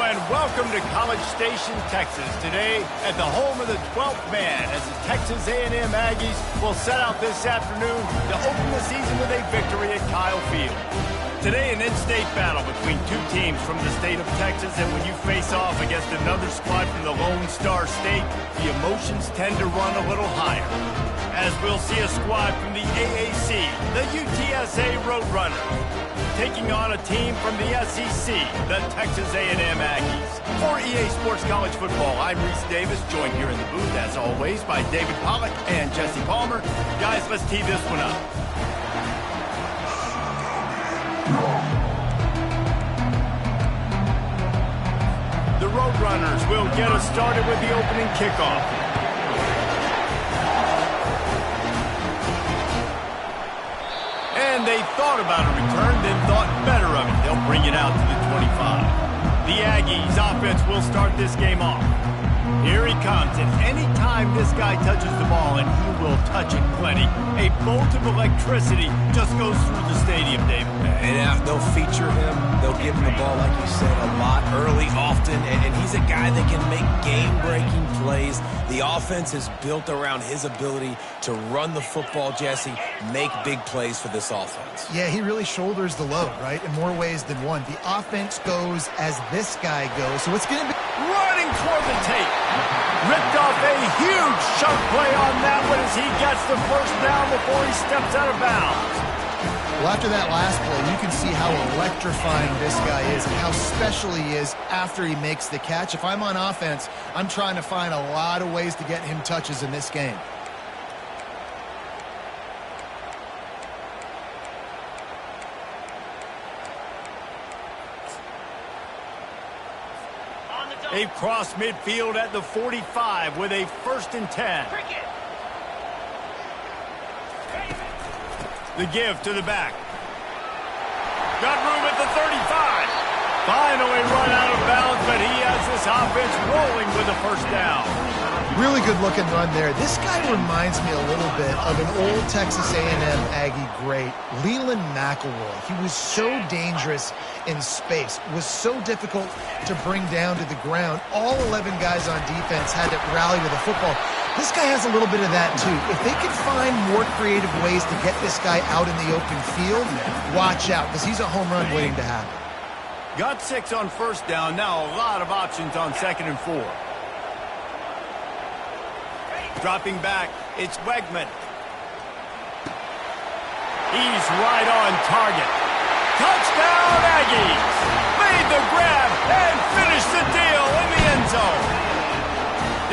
and welcome to College Station, Texas. Today, at the home of the 12th man, as the Texas A&M Aggies will set out this afternoon to open the season with a victory at Kyle Field. Today, an in-state battle between two teams from the state of Texas, and when you face off against another squad from the Lone Star State, the emotions tend to run a little higher. As we'll see a squad from the AAC, the UTSA Roadrunners, taking on a team from the SEC, the Texas A&M Aggies. For EA Sports College Football, I'm Reese Davis, joined here in the booth, as always, by David Pollack and Jesse Palmer. Guys, let's tee this one up. The Roadrunners will get us started with the opening kickoff. And they thought about a return, then thought better of it. They'll bring it out to the 25. The Aggies offense will start this game off. Here he comes, and anytime this guy touches the ball, and he will touch it plenty, a bolt of electricity just goes through the stadium, David. And they'll feature him. They'll give him the ball, like you said, a lot, early, often, and he's a guy that can make game-breaking plays. The offense is built around his ability to run the football, Jesse, make big plays for this offense. Yeah, he really shoulders the load, right, in more ways than one. The offense goes as this guy goes, so it's going to be... Running toward the tape. Ripped off a huge chunk play on that one as he gets the first down before he steps out of bounds. Well, after that last play, you can see how electrifying this guy is and how special he is after he makes the catch. If I'm on offense, I'm trying to find a lot of ways to get him touches in this game. They've crossed midfield at the 45 with a 1st and 10. The give to the back. Got room at the 35. Finally run out of bounds, but he has this offense rolling with a 1st down. Really good looking run there. This guy reminds me a little bit of an old Texas A&M Aggie great, Leland McElroy. He was so dangerous in space, was so difficult to bring down to the ground. All 11 guys on defense had to rally to the football. This guy has a little bit of that too. If they can find more creative ways to get this guy out in the open field, watch out, because he's a home run waiting to happen. Got 6 on 1st down. Now a lot of options on 2nd and 4. Dropping back, it's Wegman. He's right on target. Touchdown, Aggies! Made the grab and finished the deal in the end zone.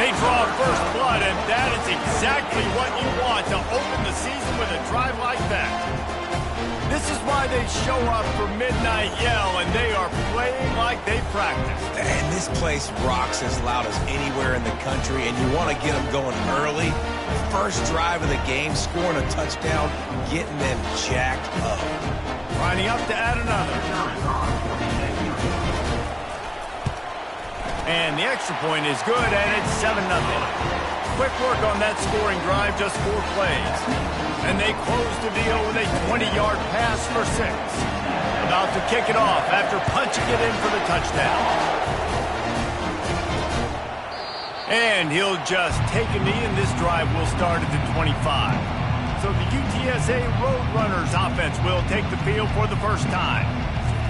They draw first blood, and that is exactly what you want to open the season with a drive like that. This is why they show up for Midnight Yell, and they are playing like they practice. And this place rocks as loud as anywhere in the country, and you want to get them going early. First drive of the game, scoring a touchdown, getting them jacked up. Lining up to add another. And the extra point is good, and it's 7-0. Quick work on that scoring drive, just 4 plays. And they close the deal with a 20-yard pass for 6. About to kick it off after punching it in for the touchdown. And he'll just take a knee, and this drive will start at the 25. So the UTSA Roadrunners offense will take the field for the first time.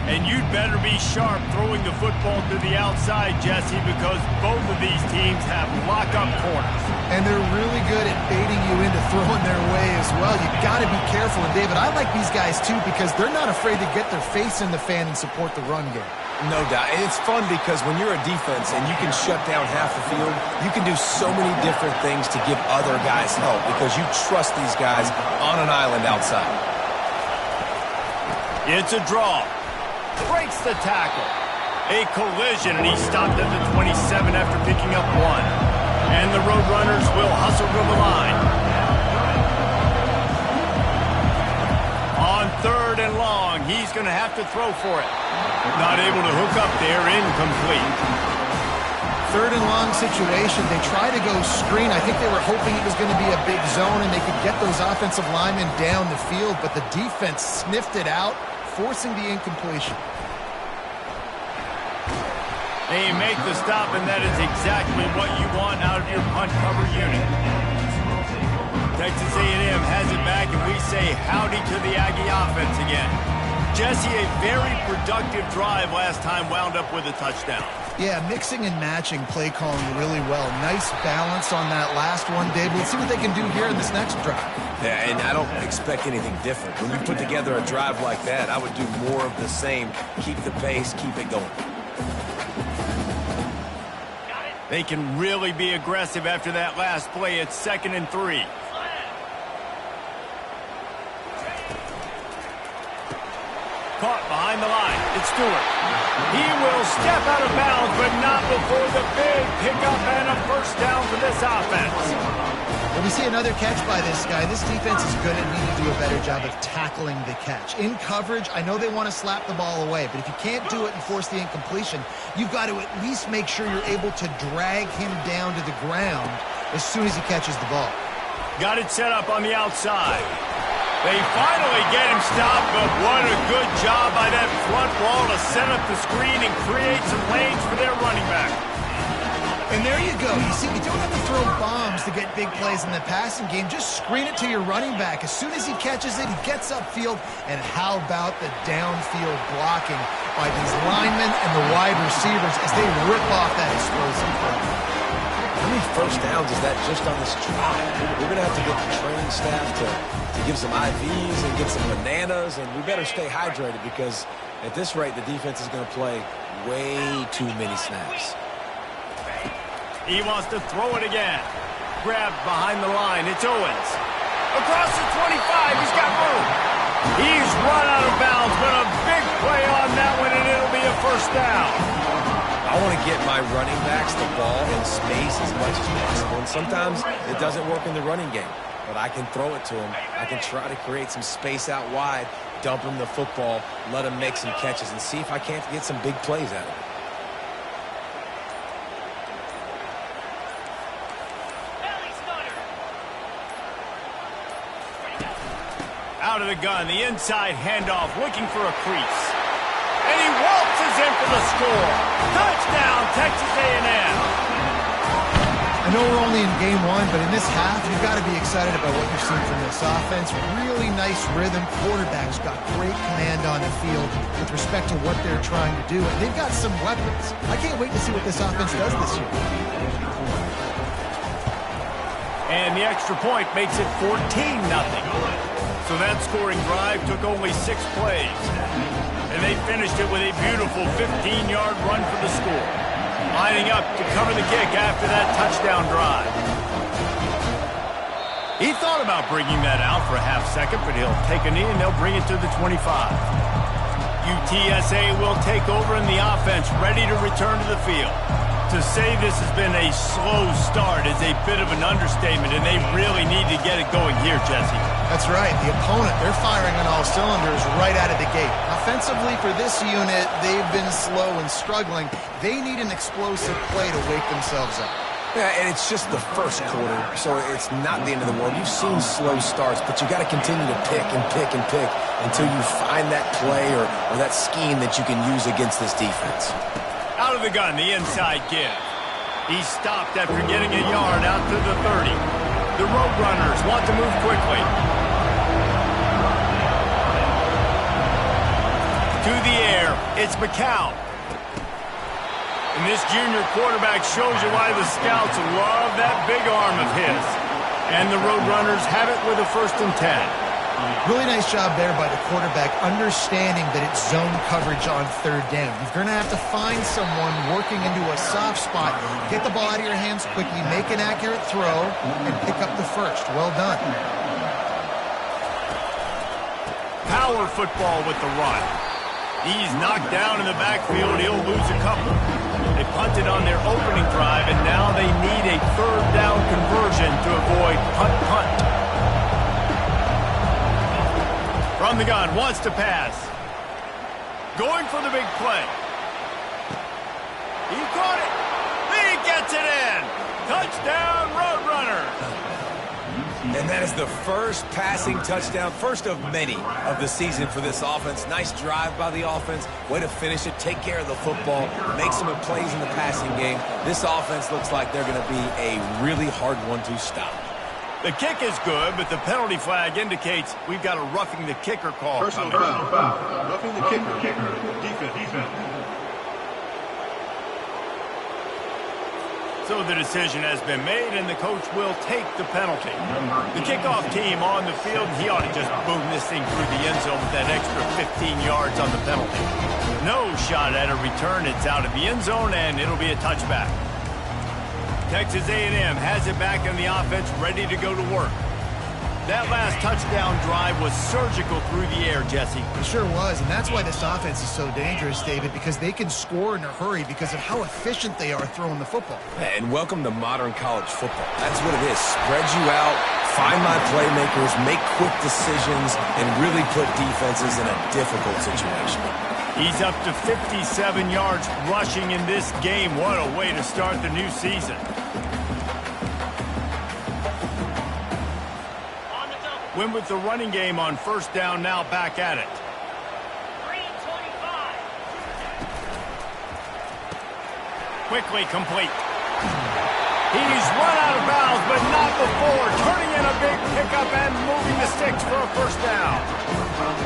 And you'd better be sharp throwing the football to the outside, Jesse, because both of these teams have lock-up corners. And they're really good at baiting you into throwing their way as well. You got to be careful. And, David, I like these guys, too, because they're not afraid to get their face in the fan and support the run game. No doubt. And it's fun because when you're a defense and you can shut down half the field, you can do so many different things to give other guys help because you trust these guys on an island outside. It's a draw. Breaks the tackle. A collision, and he stopped at the 27 after picking up 1. And the Roadrunners will hustle to the line. On 3rd and long, he's going to have to throw for it. Not able to hook up there, incomplete. 3rd and long situation. They try to go screen. I think they were hoping it was going to be a big zone and they could get those offensive linemen down the field, but the defense sniffed it out, forcing the incompletion. They make the stop, and that is exactly what you want out of your punt cover unit. Texas A&M has it back, and we say howdy to the Aggie offense again. Jesse, a very productive drive last time wound up with a touchdown. Yeah, mixing and matching play calling really well. Nice balance on that last one, Dave. Let's see what they can do here in this next drive. Yeah, and I don't expect anything different. When you put together a drive like that, I would do more of the same. Keep the pace, keep it going. They can really be aggressive after that last play. It's 2nd and 3. Caught behind the line. It's Stewart. He will step out of bounds, but not before the big pickup and a first down for this offense. When we see another catch by this guy, this defense is going to need to do a better job of tackling the catch. In coverage, I know they want to slap the ball away, but if you can't do it and force the incompletion, you've got to at least make sure you're able to drag him down to the ground as soon as he catches the ball. Got it set up on the outside. They finally get him stopped, but what a good job by that front wall to set up the screen and create some lanes for their running back. And there you go. You see, you don't have to throw bombs to get big plays in the passing game. Just screen it to your running back. As soon as he catches it, he gets upfield. And how about the downfield blocking by these linemen and the wide receivers as they rip off that explosive play? How many first downs is that just on this drive? We're going to have to get the training staff to give some IVs and get some bananas, and we better stay hydrated because at this rate, the defense is going to play way too many snaps. He wants to throw it again. Grabbed behind the line. It's Owens. Across the 25. He's got room. He's run out of bounds, but a big play on that one, and it'll be a first down. I want to get my running backs the ball in space as much as possible, and sometimes it doesn't work in the running game, but I can throw it to them. I can try to create some space out wide, dump them the football, let them make some catches, and see if I can't get some big plays out of it. Out of the gun, the inside handoff, looking for a crease. And he waltzes in for the score. Touchdown, Texas A&M. I know we're only in game one, but in this half, you've got to be excited about what you've seen from this offense. Really nice rhythm. Quarterback's got great command on the field with respect to what they're trying to do. And they've got some weapons. I can't wait to see what this offense does this year. And the extra point makes it 14-0. So that scoring drive took only 6 plays. And they finished it with a beautiful 15-yard run for the score. Lining up to cover the kick after that touchdown drive. He thought about bringing that out for a half second, but he'll take a knee and they'll bring it to the 25. UTSA will take over in the offense, ready to return to the field. To say this has been a slow start is a bit of an understatement, and they really need to get it going here, Jesse. That's right. The opponent, they're firing on all cylinders right out of the gate. Offensively for this unit, they've been slow and struggling. They need an explosive play to wake themselves up. Yeah, and it's just the first quarter, so it's not the end of the world. You've seen slow starts, but you got to continue to pick and pick and pick until you find that play or that scheme that you can use against this defense. Out of the gun, the inside give. He stopped after getting a yard out to the 30. The Roadrunners want to move quickly. To the air, it's McCown. And this junior quarterback shows you why the scouts love that big arm of his. And the Roadrunners have it with a 1st and 10. Really nice job there by the quarterback, understanding that it's zone coverage on 3rd down. You're going to have to find someone working into a soft spot, get the ball out of your hands quickly, make an accurate throw, and pick up the first. Well done. Power football with the run. He's knocked down in the backfield. He'll lose a couple. They punted on their opening drive, and now they need a 3rd down conversion to avoid punt. From the gun, wants to pass. Going for the big play. He caught it. He gets it in. Touchdown, Roadrunner. And that is the first passing touchdown, first of many of the season for this offense. Nice drive by the offense. Way to finish it, take care of the football, make some plays in the passing game. This offense looks like they're going to be a really hard one to stop. The kick is good, but the penalty flag indicates we've got a roughing the kicker call. Personal foul. Roughing the kicker. Defense. So the decision has been made, and the coach will take the penalty. The kickoff team on the field, he ought to just boom this thing through the end zone with that extra 15 yards on the penalty. No shot at a return. It's out of the end zone, and it'll be a touchback. Texas A&M has it back in the offense, ready to go to work. That last touchdown drive was surgical through the air, Jesse. It sure was, and that's why this offense is so dangerous, David, because they can score in a hurry because of how efficient they are throwing the football. And welcome to modern college football. That's what it is. Spread you out, find my playmakers, make quick decisions, and really put defenses in a difficult situation. He's up to 57 yards rushing in this game. What a way to start the new season. Win with the running game on first down, now back at it. 3:25. Quickly complete. He's run out of bounds, but not before. Turning in a big pickup and moving the sticks for a first down.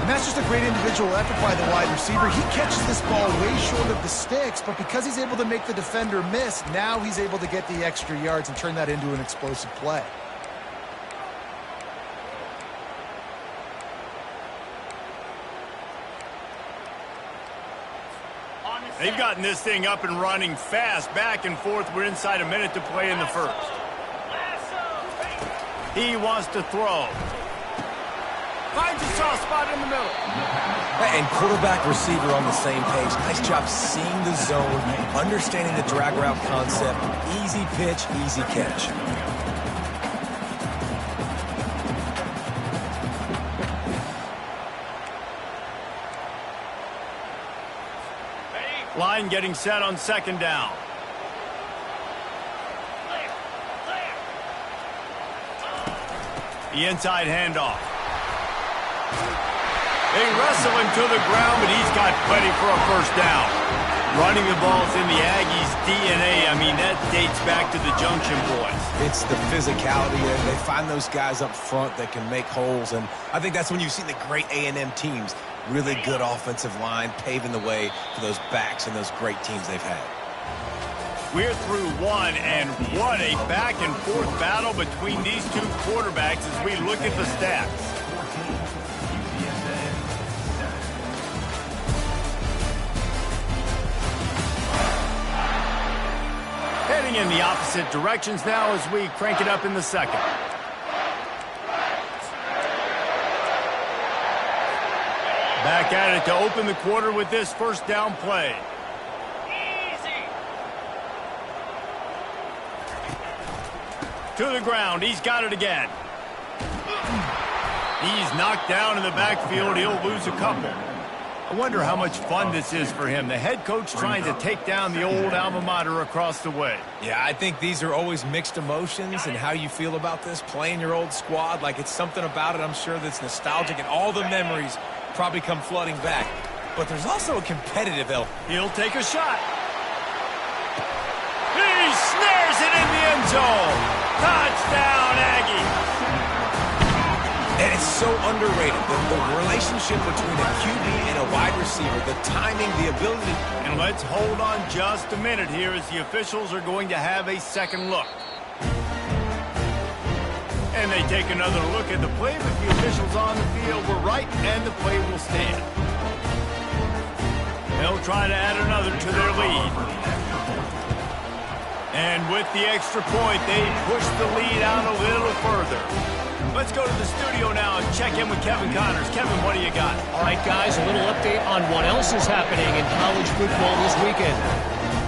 And that's just a great individual effort by the wide receiver. He catches this ball way short of the sticks, but because he's able to make the defender miss, now he's able to get the extra yards and turn that into an explosive play. They've gotten this thing up and running fast, back and forth. We're inside a minute to play in the first. He wants to throw. Finds a soft spot in the middle. And quarterback receiver on the same page. Nice job seeing the zone, understanding the drag route concept. Easy pitch, easy catch. Line getting set on second down. The inside handoff. They wrestle him to the ground, but he's got plenty for a first down. Running the ball's in the Aggies' DNA. I mean, that dates back to the Junction Boys. It's the physicality. They find those guys up front that can make holes, and I think that's when you've seen the great A&M teams. Really good offensive line, paving the way for those backs and those great teams they've had. We're through one, and what a back-and-forth battle between these two quarterbacks as we look at the stats. Heading in the opposite directions now as we crank it up in the second. Back at it to open the quarter with this first down play. Easy. To the ground. He's got it again. He's knocked down in the backfield. He'll lose a couple. I wonder how much fun this is for him. The head coach trying to take down the old alma mater across the way. Yeah, I think these are always mixed emotions and how you feel about this, playing your old squad. Like, it's something about it, I'm sure, that's nostalgic, and all the memories probably come flooding back. But there's also a competitive element. He'll take a shot. He snares it in the end zone. Touchdown, Aggie. And it's so underrated, the relationship between a QB and a wide receiver, the timing, the ability. And let's hold on just a minute here as the officials are going to have a second look. And they take another look at the play, but the officials on the field were right, and the play will stand. They'll try to add another to their lead. And with the extra point, they push the lead out a little further. Let's go to the studio now and check in with Kevin Connors. Kevin, what do you got? All right, guys, a little update on what else is happening in college football this weekend.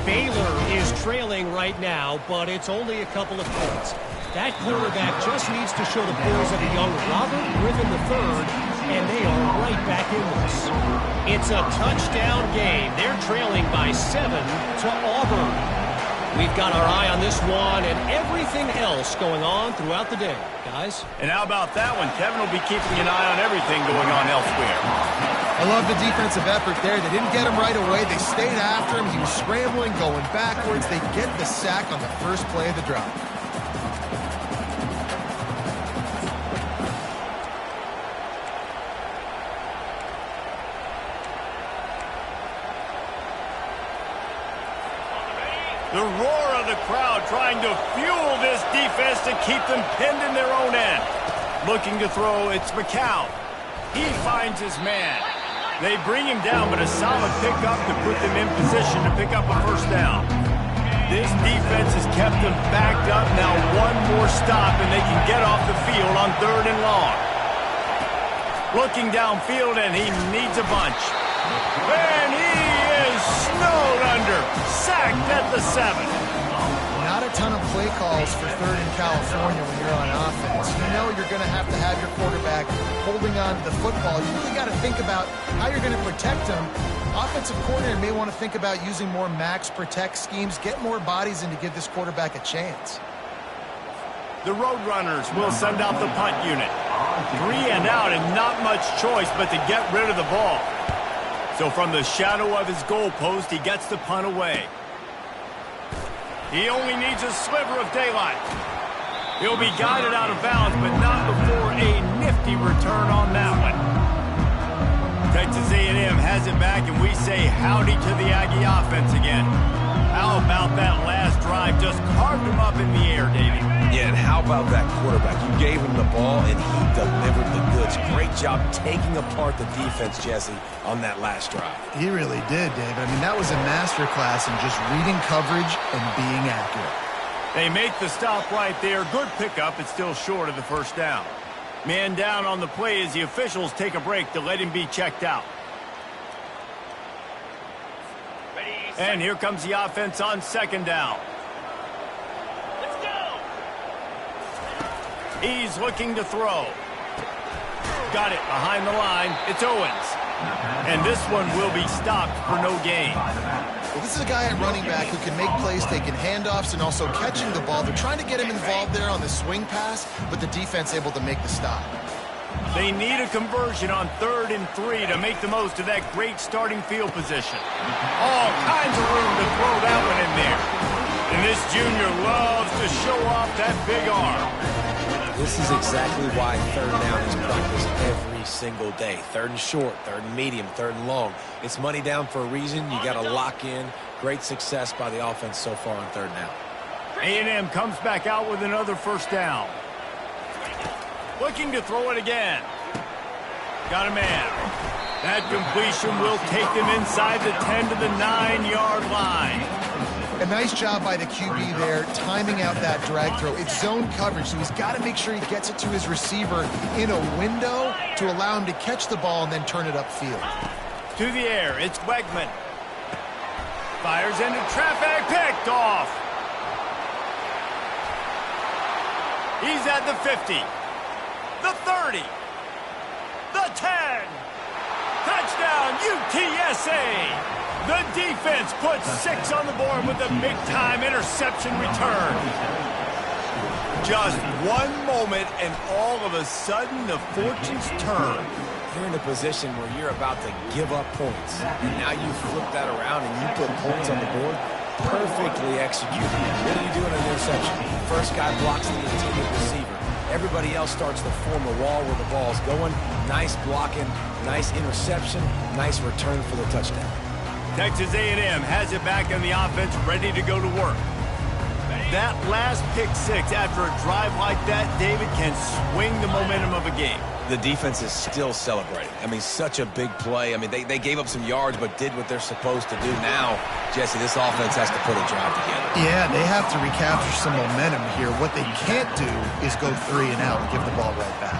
Baylor is trailing right now, but it's only a couple of points. That quarterback just needs to show the poise of a young Robert Griffin III, and they are right back in this. It's a touchdown game. They're trailing by 7 to Auburn. We've got our eye on this one and everything else going on throughout the day, guys. And how about that one? Kevin will be keeping an eye on everything going on elsewhere. I love the defensive effort there. They didn't get him right away. They stayed after him. He was scrambling, going backwards. They get the sack on the first play of the drive. The roar of the crowd trying to fuel this defense to keep them pinned in their own end. Looking to throw, it's McCown. He finds his man. They bring him down, but a solid pickup to put them in position to pick up a first down. This defense has kept them backed up. Now one more stop, and they can get off the field on 3rd and long. Looking downfield, and he needs a bunch. And he is snowed under. Sacked at the 7. Not a ton of play calls for 3rd in California when you're on offense. You know you're going to have your quarterback holding on to the football. You really got to think about how you're going to protect him. Offensive coordinator may want to think about using more max protect schemes, get more bodies in to give this quarterback a chance. The Roadrunners will send out the punt unit. 3 and out and not much choice but to get rid of the ball. So from the shadow of his goalpost, he gets the punt away. He only needs a sliver of daylight. He'll be guided out of bounds, but not before a nifty return on that one. Texas A&M has it back, and we say howdy to the Aggie offense again. How about that last drive? Just carved him up in the air, Davey. Yeah, and how about that quarterback? You gave him the ball, and he delivered the goods. Great job taking apart the defense, Jesse, on that last drive. He really did, David. I mean, that was a masterclass in just reading coverage and being accurate. They make the stop right there. Good pickup. It's still short of the first down. Man down on the play as the officials take a break to let him be checked out. And here comes the offense on 2nd down. Let's go. He's looking to throw. Got it behind the line. It's Owens. And this one will be stopped for no gain. Well, this is a guy at running back who can make plays, taking handoffs and also catching the ball. They're trying to get him involved there on the swing pass, but the defense able to make the stop. They need a conversion on 3rd and 3 to make the most of that great starting field position. All kinds of room to throw that one in there. And this junior loves to show off that big arm. This is exactly why 3rd down is practiced every single day. 3rd and short, 3rd and medium, 3rd and long. It's money down for a reason. You got to lock in. Great success by the offense so far on 3rd down. A&M comes back out with another first down. Looking to throw it again. Got a man. That completion will take them inside the 10 to the 9-yard line. A nice job by the QB there, timing out that drag throw. It's zone coverage, so he's got to make sure he gets it to his receiver in a window to allow him to catch the ball and then turn it upfield. To the air, it's Wegman. Fires into traffic, picked off. He's at the 50, the 30, the 10. Touchdown, UTSA. The defense puts 6 on the board with a big-time interception return. Just one moment, and all of a sudden, the fortunes turn. You're in a position where you're about to give up points, and now you flip that around and you put points on the board. Perfectly executed. What do you do in an interception? First guy blocks the intended receiver. Everybody else starts to form a wall where the ball's going. Nice blocking, nice interception, nice return for the touchdown. Texas A&M has it back in the offense, ready to go to work. That last pick 6 after a drive like that, David, can swing the momentum of a game. The defense is still celebrating. I mean, such a big play. I mean, they gave up some yards but did what they're supposed to do. Now, Jesse, this offense has to put a drive together. Yeah, they have to recapture some momentum here. What they can't do is go 3 and out and give the ball right back.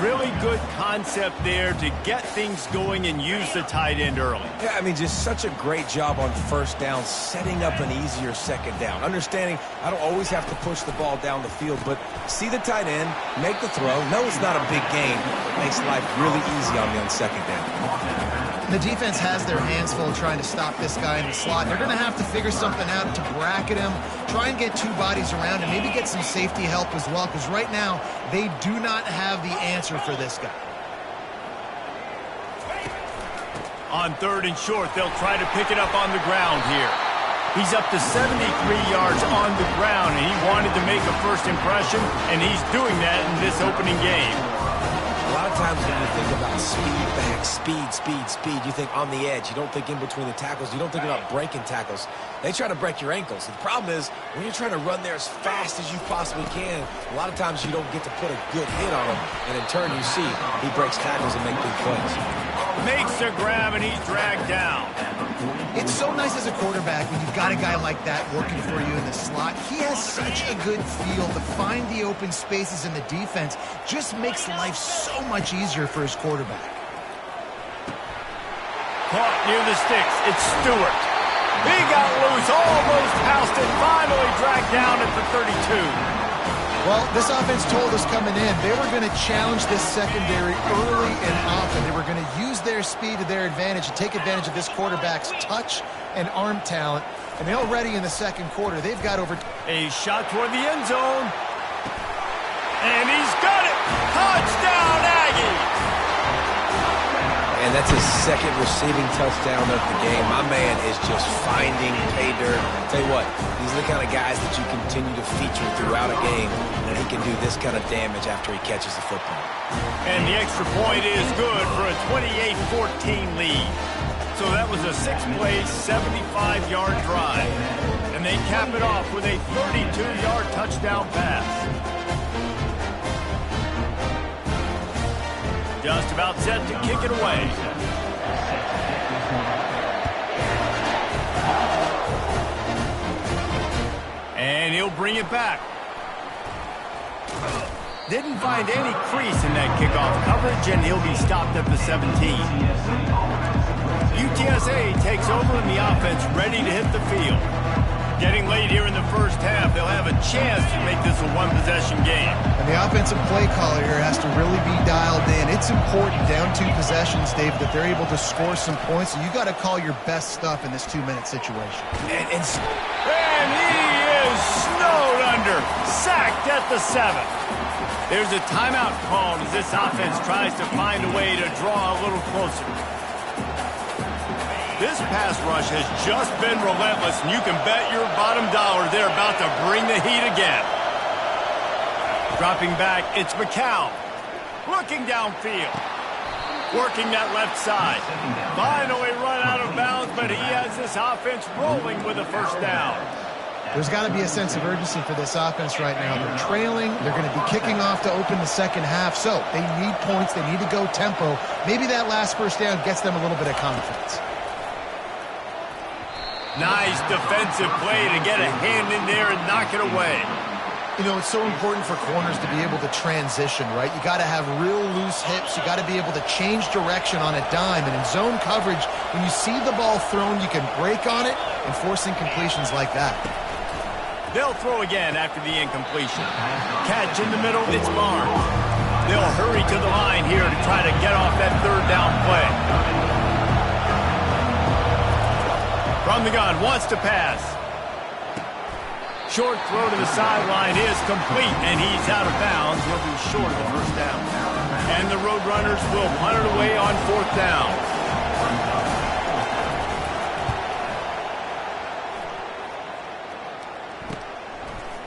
Really good concept there to get things going and use the tight end early. Yeah, I mean, just such a great job on first down, setting up an easier second down. Understanding I don't always have to push the ball down the field, but see the tight end, make the throw. No, it's not a big gain. It makes life really easy on me on second down. The defense has their hands full trying to stop this guy in the slot. They're going to have to figure something out to bracket him, try and get two bodies around him, maybe get some safety help as well, because right now they do not have the answer for this guy. On 3rd and short, they'll try to pick it up on the ground here. He's up to 73 yards on the ground, and he wanted to make a first impression, and he's doing that in this opening game. A lot of times when you think about speed back, speed, you think on the edge. You don't think in between the tackles. You don't think about breaking tackles. They try to break your ankles. The problem is when you're trying to run there as fast as you possibly can, a lot of times you don't get to put a good hit on him, and in turn you see he breaks tackles and makes big plays. Makes the grab, and he's dragged down. It's so nice as a quarterback when you've got a guy like that working for you in the slot. He has such a good feel to find the open spaces in the defense. Just makes life so much easier for his quarterback. Caught near the sticks. It's Stewart. He got loose, almost housed it, finally dragged down at the 32. Well, this offense told us coming in they were going to challenge this secondary early and often. They were going to use their speed to their advantage and take advantage of this quarterback's touch and arm talent. And already in the second quarter, they've got over... A shot toward the end zone. And he's got it! Touchdown, Aggies! And that's his second receiving touchdown of the game. My man is just finding pay dirt. Tell you what, these are the kind of guys that you continue to feature throughout a game when he can do this kind of damage after he catches the football. And the extra point is good for a 28-14 lead. So that was a 6-play, 75-yard drive. And they cap it off with a 32-yard touchdown pass. Just about set to kick it away. And he'll bring it back. Didn't find any crease in that kickoff coverage, and he'll be stopped at the 17. UTSA takes over in the offense, ready to hit the field. Getting late here in the first half, they'll have a chance to make this a one-possession game. And the offensive play caller here has to really be dialed in. It's important down 2 possessions, Dave, that they're able to score some points. So you got to call your best stuff in this 2-minute situation. And he is snowed under, sacked at the 7. There's a timeout called as this offense tries to find a way to draw a little closer. This pass rush has just been relentless, and you can bet your bottom dollar they're about to bring the heat again. Dropping back, it's McCown. Looking downfield. Working that left side. Finally run out of bounds, but he has this offense rolling with a first down. There's got to be a sense of urgency for this offense right now. They're trailing. They're going to be kicking off to open the second half. So they need points. They need to go tempo. Maybe that last first down gets them a little bit of confidence. Nice defensive play to get a hand in there and knock it away. You know, it's so important for corners to be able to transition, right? You got to have real loose hips. You got to be able to change direction on a dime. And in zone coverage, when you see the ball thrown, you can break on it and force incompletions like that. They'll throw again after the incompletion. Catch in the middle, it's Barnes. They'll hurry to the line here to try to get off that third down play. From the gun, wants to pass. Short throw to the sideline is complete, and he's out of bounds. He'll be short of the first down. And the Roadrunners will punt it away on 4th down.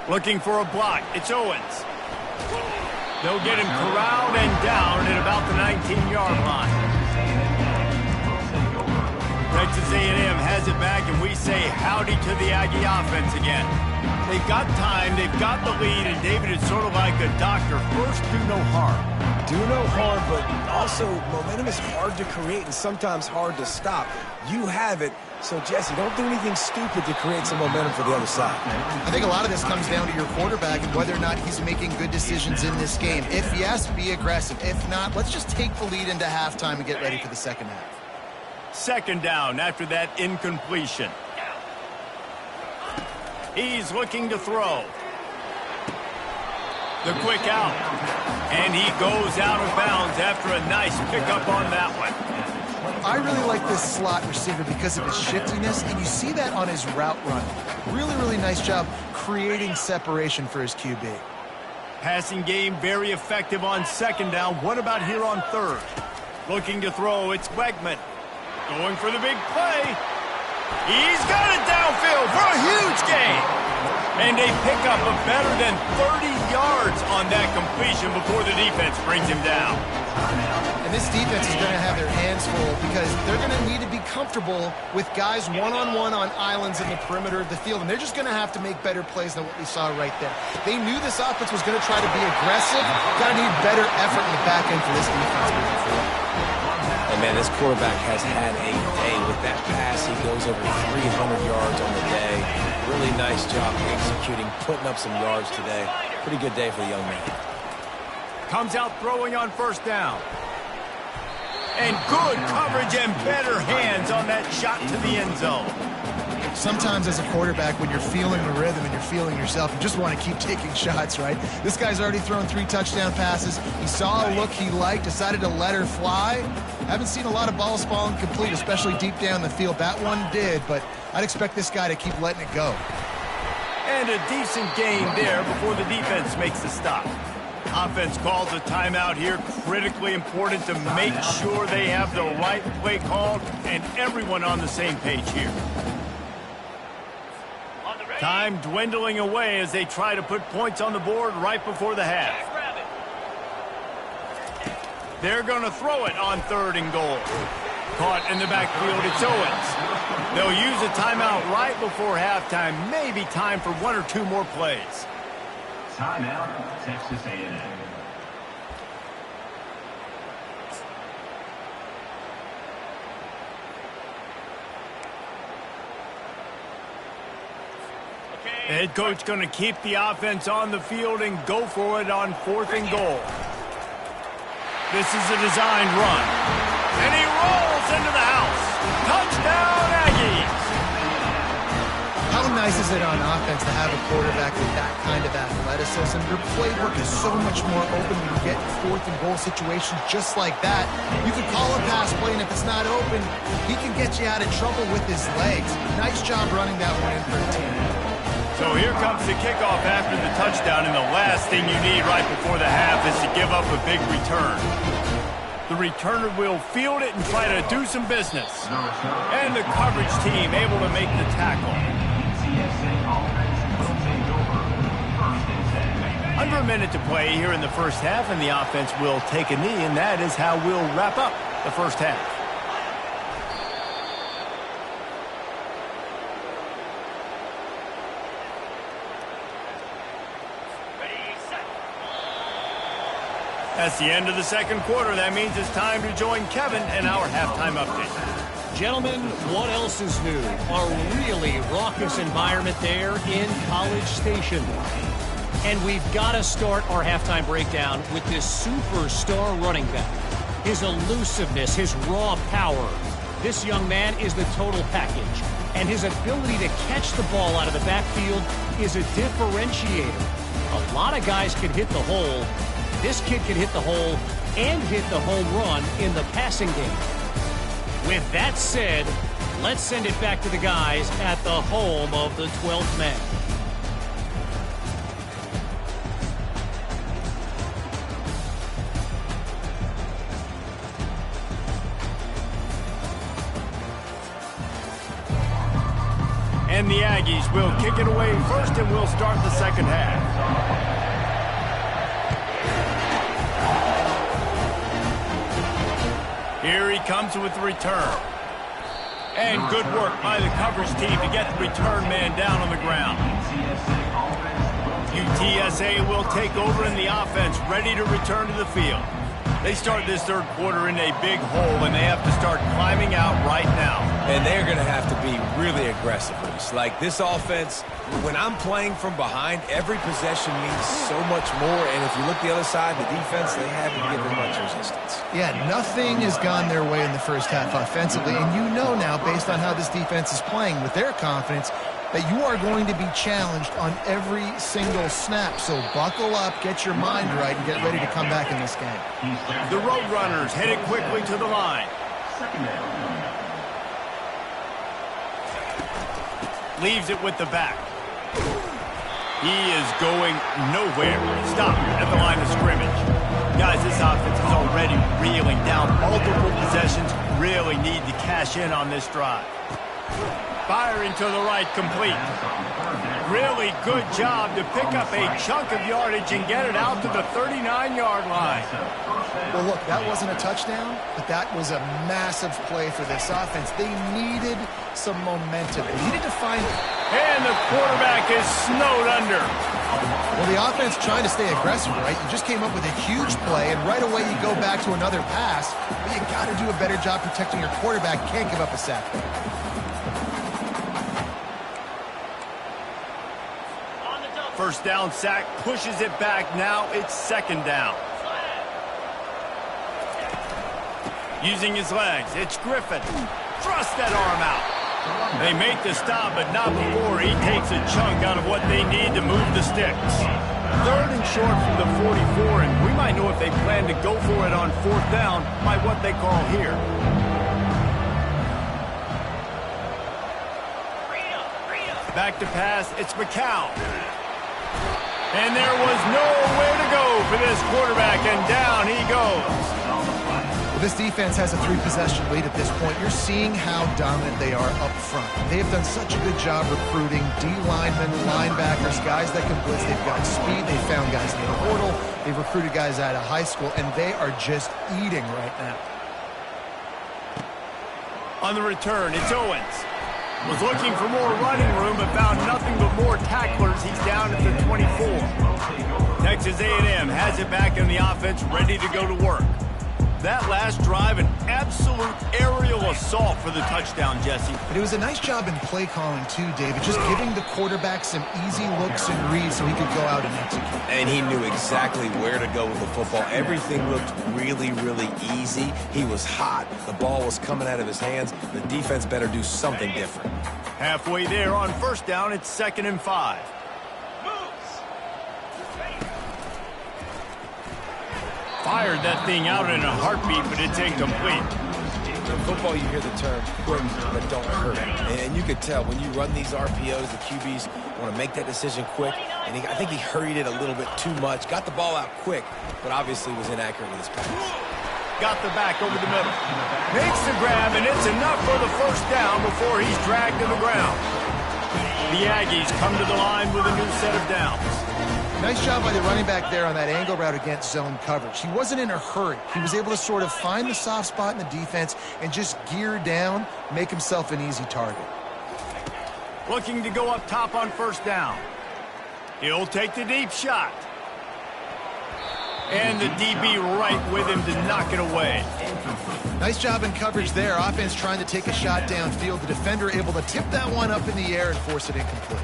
Looking for a block. It's Owens. They'll get him corralled and down at about the 19-yard line. Texas A&M has it back, and we say howdy to the Aggie offense again. They've got time, they've got the lead, and David is sort of like a doctor. First, do no harm. Do no harm, but also momentum is hard to create and sometimes hard to stop. You have it, so Jesse, don't do anything stupid to create some momentum for the other side. I think a lot of this comes down to your quarterback and whether or not he's making good decisions in this game. If yes, be aggressive. If not, let's just take the lead into halftime and get ready for the second half. Second down after that incompletion. He's looking to throw. The quick out. And he goes out of bounds after a nice pickup on that one. I really like this slot receiver because of his shiftiness, and you see that on his route run. Really, really nice job creating separation for his QB. Passing game very effective on second down. What about here on third? Looking to throw, it's Wegman. Going for the big play. He's got it downfield for a huge gain. And they pick up a better than 30 yards on that completion before the defense brings him down. And this defense is going to have their hands full because they're going to need to be comfortable with guys one-on-one on islands in the perimeter of the field. And they're just going to have to make better plays than what we saw right there. They knew this offense was going to try to be aggressive. Got to need better effort in the back end for this defense moving forward. And man, this quarterback has had a day. With that pass, he goes over 300 yards on the day. Really nice job executing, putting up some yards today. Pretty good day for the young man. Comes out throwing on first down. And good coverage and better hands on that shot to the end zone. Sometimes as a quarterback, when you're feeling the rhythm and you're feeling yourself, you just want to keep taking shots, right? This guy's already thrown 3 touchdown passes. He saw a look he liked, decided to let her fly. Haven't seen a lot of balls falling complete, especially deep down the field. That one did, but I'd expect this guy to keep letting it go. And a decent gain there before the defense makes the stop. Offense calls a timeout here. Critically important to make sure they have the right play called and everyone on the same page here. Time dwindling away as they try to put points on the board right before the half. They're going to throw it on third and goal. Caught in the backfield, it's Owens. They'll use a timeout right before halftime. Maybe time for 1 or 2 more plays. Timeout, Texas A&M. Head coach going to keep the offense on the field and go for it on 4th and goal. This is a designed run. And he rolls into the house. Touchdown, Aggies! How nice is it on offense to have a quarterback with that kind of athleticism? Your playbook is so much more open when you get 4th and goal situations just like that. You can call a pass play, and if it's not open, he can get you out of trouble with his legs. Nice job running that one in for a team. So here comes the kickoff after the touchdown, and the last thing you need right before the half is to give up a big return. The returner will field it and try to do some business. And the coverage team able to make the tackle. Under a minute to play here in the first half, and the offense will take a knee, and that is how we'll wrap up the first half. That's the end of the second quarter. That means it's time to join Kevin in our halftime update. Gentlemen, what else is new? A really raucous environment there in College Station. And we've got to start our halftime breakdown with this superstar running back. His elusiveness, his raw power. This young man is the total package. And his ability to catch the ball out of the backfield is a differentiator. A lot of guys can hit the hole. This kid can hit the hole and hit the home run in the passing game. With that said, let's send it back to the guys at the home of the 12th man. And the Aggies will kick it away first, and we'll start the second half. Here he comes with the return. And good work by the coverage team to get the return man down on the ground. UTSA will take over in the offense, ready to return to the field. They start this third quarter in a big hole, and they have to start climbing out right now. And they're going to have to be really aggressive. Like this offense, when I'm playing from behind, every possession means so much more. And if you look the other side, the defense, they haven't given much resistance. Yeah, nothing has gone their way in the first half offensively. And you know now, based on how this defense is playing with their confidence, that you are going to be challenged on every single snap. So buckle up, get your mind right, and get ready to come back in this game. The Roadrunners headed quickly to the line. Second down. Leaves it with the back. He is going nowhere. Stop at the line of scrimmage. Guys, this offense is already reeling down. Multiple possessions, really need to cash in on this drive. Firing to the right, complete. Really good job to pick up a chunk of yardage and get it out to the 39-yard line. Well, look, that wasn't a touchdown, but that was a massive play for this offense. They needed some momentum. They needed to find it. And the quarterback is snowed under. Well, the offense trying to stay aggressive, right? You just came up with a huge play, and right away you go back to another pass. But you got to do a better job protecting your quarterback. Can't give up a sack. First down sack, pushes it back. Now it's second down. Using his legs, it's Griffin. Thrust that arm out. They make the stop, but not before he takes a chunk out of what they need to move the sticks. Third and short from the 44, and we might know if they plan to go for it on fourth down by what they call here. Back to pass, it's McCown. And there was nowhere to go for this quarterback, and down he goes. Well, this defense has a 3-possession lead at this point. You're seeing how dominant they are up front. They have done such a good job recruiting D-linemen, linebackers, guys that can blitz. They've got speed. They found guys in the portal. They've recruited guys out of high school, and they are just eating right now. On the return, it's Owens. Was looking for more running room, but found nothing but more tacklers. He's down at the 24. Texas A&M has it back in the offense, ready to go to work. That last drive, an absolute aerial assault for the touchdown, Jesse. But it was a nice job in play calling, too, David. Just giving the quarterback some easy looks and reads so he could go out and execute. And he knew exactly where to go with the football. Everything looked really, really easy. He was hot. The ball was coming out of his hands. The defense better do something different. Halfway there on first down, it's 2nd and 5. Fired that thing out in a heartbeat, but it's incomplete. In football, you hear the term quick, but don't hurt. And you could tell when you run these RPOs, the QBs want to make that decision quick. And I think he hurried it a little bit too much. Got the ball out quick, but obviously was inaccurate with his pass. Got the back over the middle. Makes the grab, and it's enough for the first down before he's dragged to the ground. The Aggies come to the line with a new set of downs. Nice job by the running back there on that angle route against zone coverage. He wasn't in a hurry. He was able to sort of find the soft spot in the defense and just gear down, make himself an easy target. Looking to go up top on first down. He'll take the deep shot. And the DB right with him to knock it away. Nice job in coverage there. Offense trying to take a shot downfield. The defender able to tip that one up in the air and force it incomplete.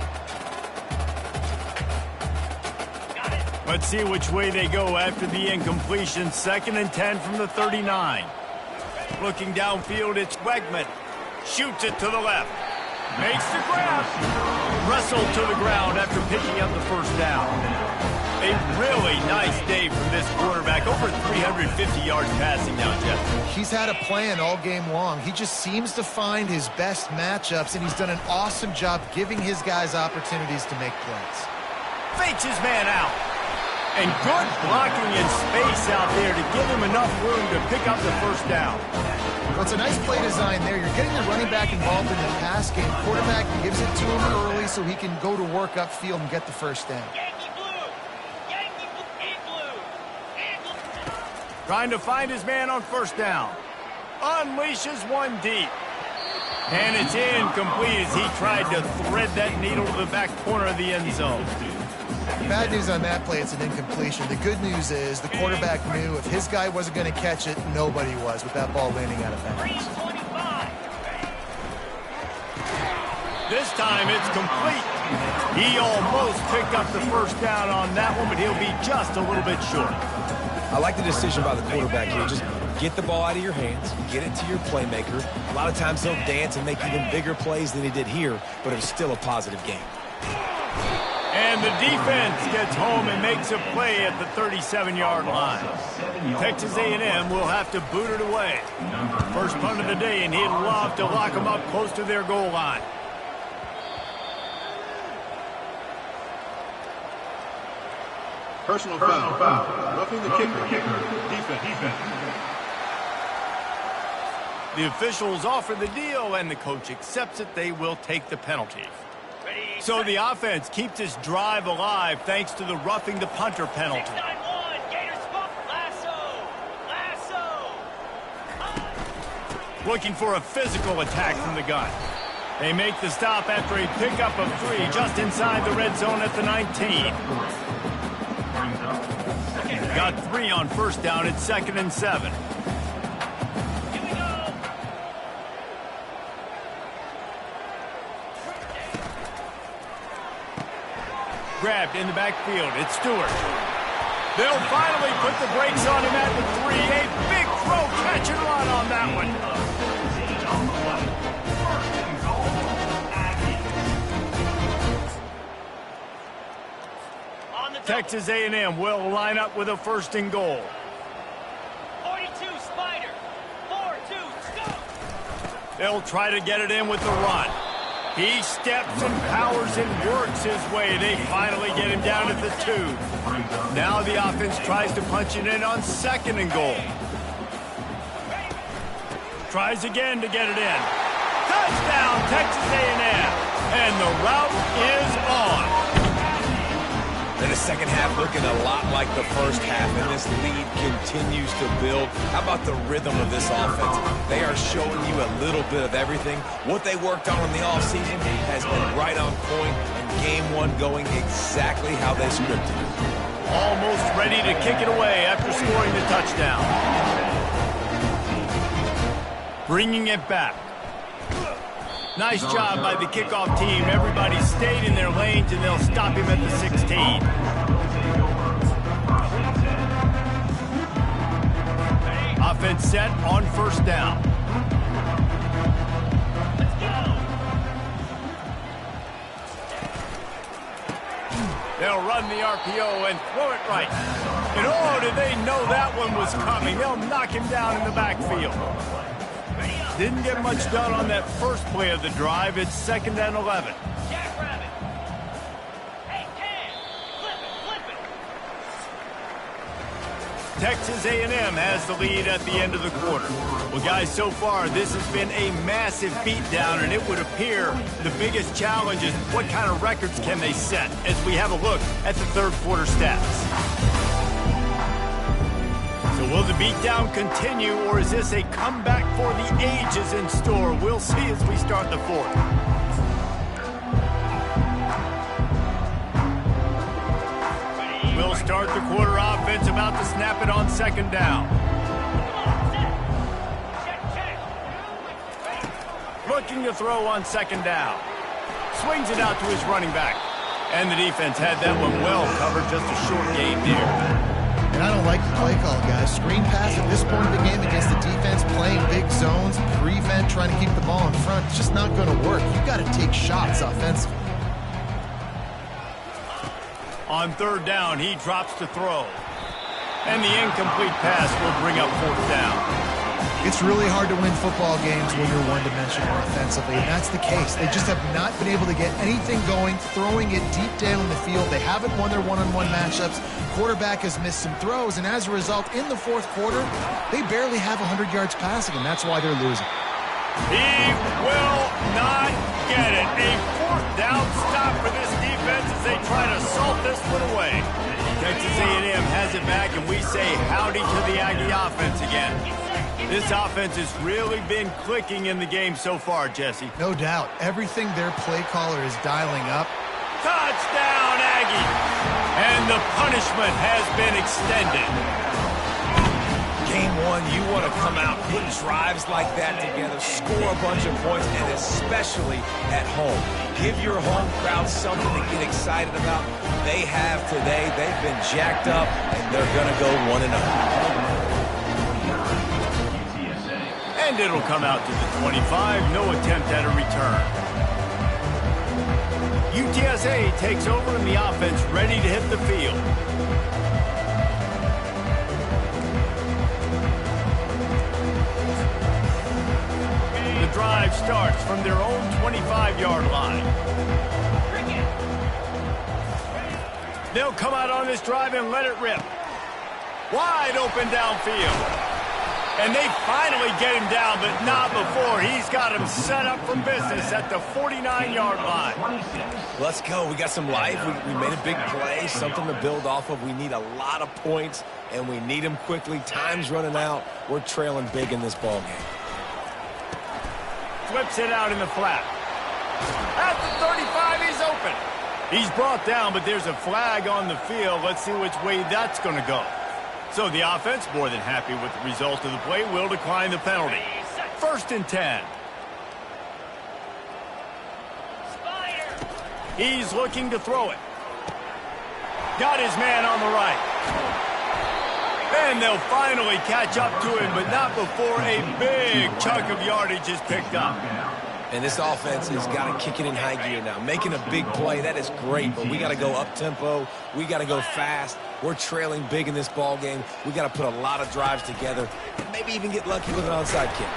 Let's see which way they go after the incompletion. 2nd and 10 from the 39. Looking downfield, it's Wegman. Shoots it to the left. Makes the grab. Wrestled to the ground after picking up the first down. A really nice day from this quarterback. Over 350 yards passing now, Jeff. He's had a plan all game long. He just seems to find his best matchups, and he's done an awesome job giving his guys opportunities to make plays. Fakes his man out. And good blocking in space out there to give him enough room to pick up the first down. Well, it's a nice play design there. You're getting the running back involved in the pass game. Quarterback gives it to him early so he can go to work upfield and get the first down. Trying to find his man on first down. Unleashes one deep. And it's incomplete as he tried to thread that needle to the back corner of the end zone. Bad news on that play, it's an incompletion. The good news is the quarterback knew if his guy wasn't going to catch it, nobody was with that ball landing out of bounds. This time it's complete. He almost picked up the first down on that one, but he'll be just a little bit short. I like the decision by the quarterback here. Just get the ball out of your hands, get it to your playmaker. A lot of times he'll dance and make even bigger plays than he did here, but it was still a positive game. And the defense gets home and makes a play at the 37-yard line. Texas A&M will have to boot it away. First punt of the day, and he'd love to lock them up close to their goal line. Personal foul. Roughing the kicker. Defense. The officials offer the deal, and the coach accepts it. They will take the penalty. So the offense keeps this drive alive thanks to the roughing the punter penalty. 6-9-1, Gators lasso. Looking for a physical attack from the gun. They make the stop after a pickup of 3 just inside the red zone at the 19. Got 3 on first down at 2nd and 7. Grabbed in the backfield. It's Stewart. They'll finally put the brakes on him at the 3. A big throw, catch and run on that one. Texas A&M will line up with a 1st and goal. 42, Spider. 4-2, scope. They'll try to get it in with the run. He steps and powers and works his way. They finally get him down at the 2. Now the offense tries to punch it in on 2nd and goal. Tries again to get it in. Touchdown, Texas A&M. And the route is on. And the second half looking a lot like the first half, and this lead continues to build. How about the rhythm of this offense? They are showing you a little bit of everything. What they worked on in the offseason has been right on point, and game 1 going exactly how they scripted it. Almost ready to kick it away after scoring the touchdown. Bringing it back. Nice job by the kickoff team. Everybody stayed in their lanes, and they'll stop him at the 16. Offense set on first down. They'll run the RPO and throw it right. And oh, did they know that one was coming? They'll knock him down in the backfield. Didn't get much done on that first play of the drive. It's 2nd and 11. Jackrabbit. Hey, Cam. Flip it. Texas A&M has the lead at the end of the quarter. Well, guys, so far, this has been a massive beatdown, and it would appear the biggest challenge is what kind of records can they set as we have a look at the third quarter stats. So will the beatdown continue, or is this a comeback for the ages in store? We'll see as we start the 4th. We'll start the quarter offense about to snap it on 2nd down. Looking to throw on 2nd down. Swings it out to his running back. And the defense had that one well covered, just a short gain there. And I don't like the play call, guys. Screen pass at this point of the game against the defense, playing big zones, prevent, trying to keep the ball in front. It's just not going to work. You got to take shots offensively. On 3rd down, he drops to throw. And the incomplete pass will bring up 4th down. It's really hard to win football games when you're one-dimensional offensively, and that's the case. They just have not been able to get anything going, throwing it deep down the field. They haven't won their one-on-one matchups. Quarterback has missed some throws, and as a result, in the 4th quarter, they barely have 100 yards passing, and that's why they're losing. He will not get it. A 4th down stop for this defense as they try to salt this one away. Texas A&M has it back, and we say howdy to the Aggie offense again. This offense has really been clicking in the game so far, Jesse. No doubt. Everything their play caller is dialing up. Touchdown, Aggie! And the punishment has been extended. Game 1, you want to come out, put drives like that together, score a bunch of points, and especially at home. Give your home crowd something to get excited about. They have today. They've been jacked up, and they're going to go 1-0. And it'll come out to the 25. No attempt at a return. UTSA takes over and the offense ready to hit the field. The drive starts from their own 25-yard line. They'll come out on this drive and let it rip. Wide open downfield. And they finally get him down, but not before. He's got him set up for business at the 49-yard line. Let's go. We got some life. We made a big play, something to build off of. We need a lot of points, and we need them quickly. Time's running out. We're trailing big in this ball game. Flips it out in the flat. At the 35, he's open. He's brought down, but there's a flag on the field. Let's see which way that's going to go. So the offense, more than happy with the result of the play, will decline the penalty. 1st and 10. He's looking to throw it. Got his man on the right. And they'll finally catch up to him, but not before a big chunk of yardage is picked up. And this offense has got to kick it in high gear now. Making a big play, that is great, but we got to go up-tempo. We got to go fast. We're trailing big in this ball game. We got to put a lot of drives together, maybe even get lucky with an onside kick.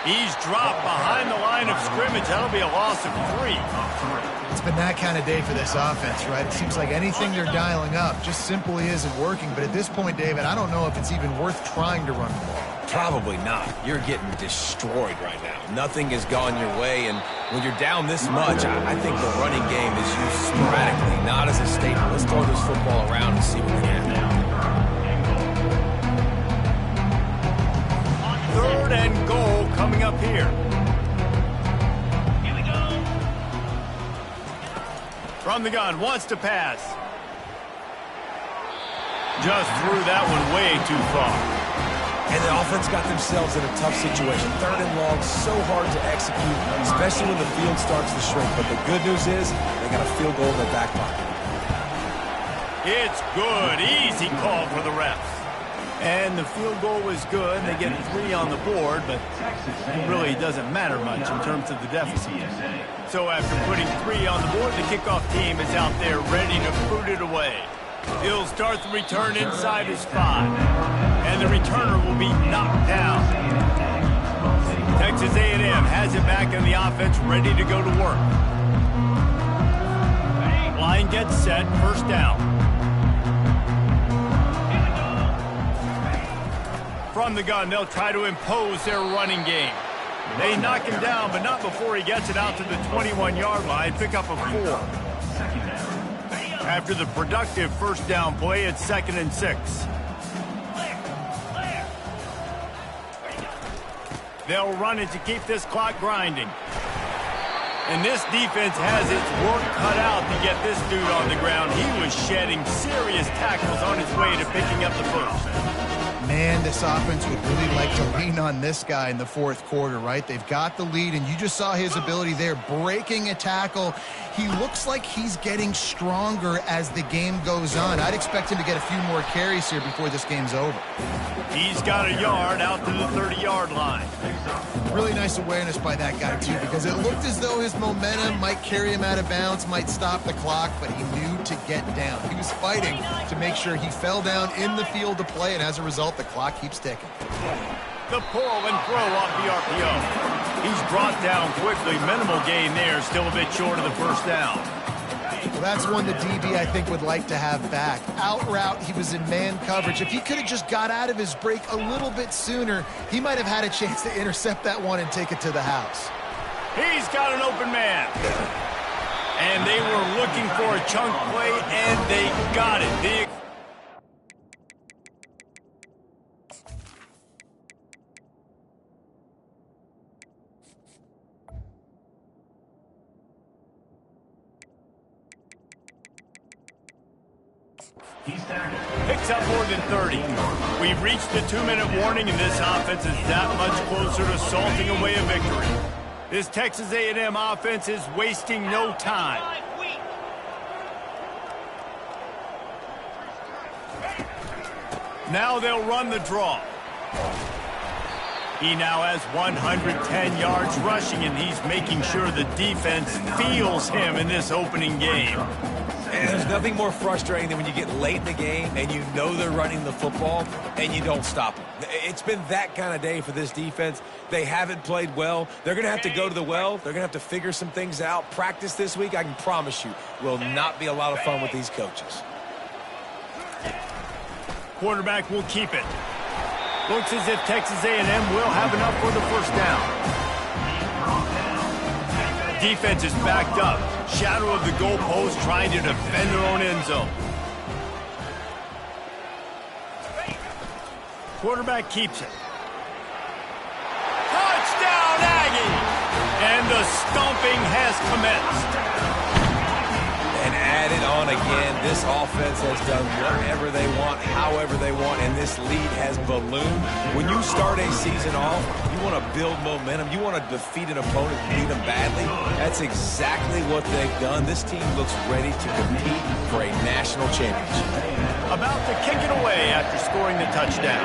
He's dropped behind the line of scrimmage. That'll be a loss of 3. It's been that kind of day for this offense, right? It seems like anything they're dialing up just simply isn't working. But at this point, David, I don't know if it's even worth trying to run the ball. Probably not. You're getting destroyed right now. Nothing has gone your way, and when you're down this much, I think the running game is used sporadically, not as a staple. Let's throw this football around and see what we can. 3rd and goal coming up here. Here we go. From the gun, wants to pass. Just threw that one way too far. And the offense got themselves in a tough situation. 3rd and long, so hard to execute, especially when the field starts to shrink. But the good news is they got a field goal in their back pocket. It's good. Easy call for the refs. And the field goal was good. They get 3 on the board, but it really doesn't matter much in terms of the deficit. So after putting 3 on the board, the kickoff team is out there ready to boot it away. He'll start the return inside his 5. And the returner will be knocked down. Texas A&M has it back in the offense, ready to go to work. Line gets set, 1st down. From the gun, they'll try to impose their running game. They knock him down, but not before he gets it out to the 21-yard line. Pick up a 4. After the productive 1st down play, it's 2nd and 6. They'll run it to keep this clock grinding. And this defense has its work cut out to get this dude on the ground. He was shedding serious tackles on his way to picking up the 1st. Man, this offense would really like to lean on this guy in the 4th quarter, right? They've got the lead, and you just saw his ability there, breaking a tackle. He looks like he's getting stronger as the game goes on. I'd expect him to get a few more carries here before this game's over. He's got a yard out to the 30-yard line. Really nice awareness by that guy, too, because it looked as though his momentum might carry him out of bounds, might stop the clock, but he knew to get down. He was fighting to make sure he fell down in the field to play, and as a result, the clock keeps ticking. The pull and throw off the RPO. He's brought down quickly. Minimal gain there, still a bit short of the 1st down. Well, that's one the DB, I think, would like to have back. Out route, he was in man coverage. If he could have just got out of his break a little bit sooner, he might have had a chance to intercept that one and take it to the house. He's got an open man. And they were looking for a chunk play, and they got it. Picks up more than 30. We've reached the 2-minute warning, and this offense is that much closer to salting away a victory. This Texas A&M offense is wasting no time. Now they'll run the draw. He now has 110 yards rushing, and he's making sure the defense feels him in this opening game. And there's nothing more frustrating than when you get late in the game and you know they're running the football and you don't stop them. It's been that kind of day for this defense. They haven't played well. They're going to have to go to the well. They're going to have to figure some things out. Practice this week, I can promise you, will not be a lot of fun with these coaches. Quarterback will keep it. Looks as if Texas A&M will have enough for the first down. Defense is backed up. Shadow of the goalpost trying to defend their own end zone. Quarterback keeps it. Touchdown, Aggie! And the stomping has commenced. And added on again, this offense has done whatever they want, however they want, and this lead has ballooned. When you start a season off, you want to build momentum. You want to defeat an opponent and beat them badly. That's exactly what they've done. This team looks ready to compete for a national championship. About to kick it away after scoring the touchdown.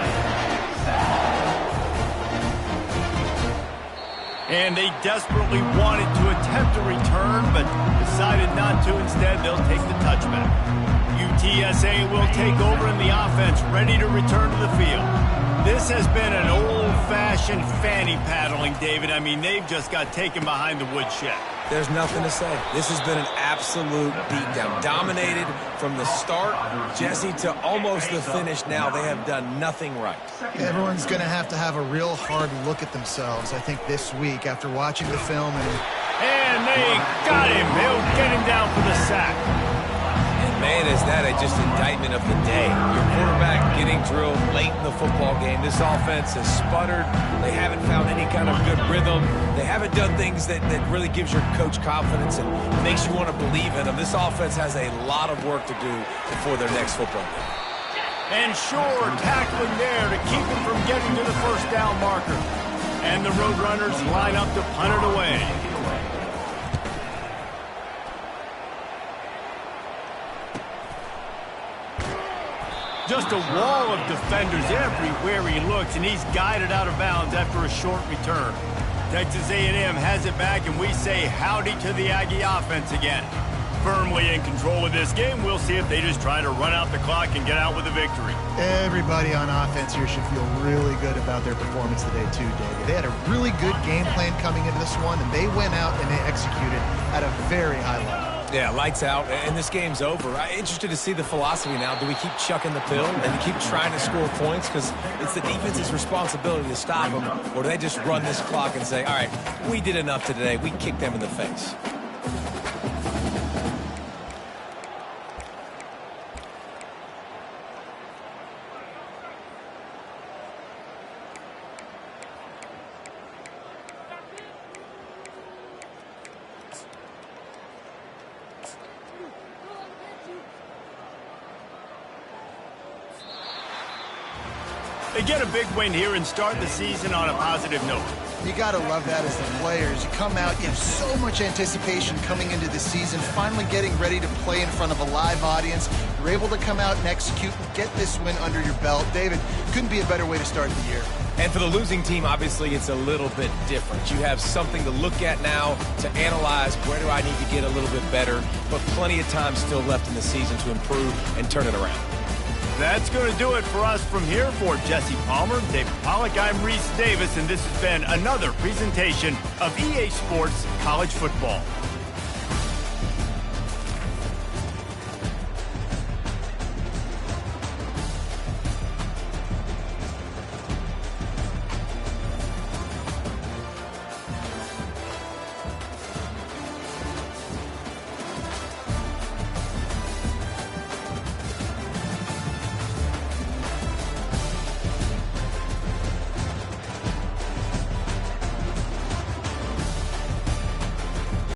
And they desperately wanted to attempt a return, but decided not to. Instead, they'll take the touchback. UTSA will take over in the offense, ready to return to the field. This has been an old-fashioned fanny paddling, David. I mean, they've just got taken behind the woodshed. There's nothing to say. This has been an absolute beatdown. Dominated from the start, Jesse, to almost the finish now. They have done nothing right. Everyone's going to have a real hard look at themselves, I think, this week after watching the film. And they got him. They'll get him down for the sack. And, man, is that just indictment of the day. Your quarterback getting drilled late in the football game. This offense has sputtered. They haven't found any kind of good rhythm. They haven't done things that really gives your coach confidence and makes you want to believe in them. This offense has a lot of work to do before their next football game. And sure, tackling there to keep him from getting to the first down marker. And the Roadrunners line up to punt it away. Just a wall of defenders everywhere he looks, and he's guided out of bounds after a short return. Texas A&M has it back, and we say howdy to the Aggie offense again. Firmly in control of this game, we'll see if they just try to run out the clock and get out with a victory. Everybody on offense here should feel really good about their performance today too, David. They had a really good game plan coming into this one, and they went out and they executed at a very high level. Yeah, lights out, and this game's over. I'm interested to see the philosophy now. Do we keep chucking the pill and keep trying to score points? Because it's the defense's responsibility to stop them. Or do they just run this clock and say, all right, we did enough today. We kicked them in the face. They get a big win here and start the season on a positive note. You got to love that as the players. You come out, you have so much anticipation coming into the season, finally getting ready to play in front of a live audience. You're able to come out and execute and get this win under your belt. David, couldn't be a better way to start the year. And for the losing team, obviously, it's a little bit different. You have something to look at now to analyze where do I need to get a little bit better, but plenty of time still left in the season to improve and turn it around. That's going to do it for us from here. For Jesse Palmer, David Pollack, I'm Reese Davis, and this has been another presentation of EA Sports College Football.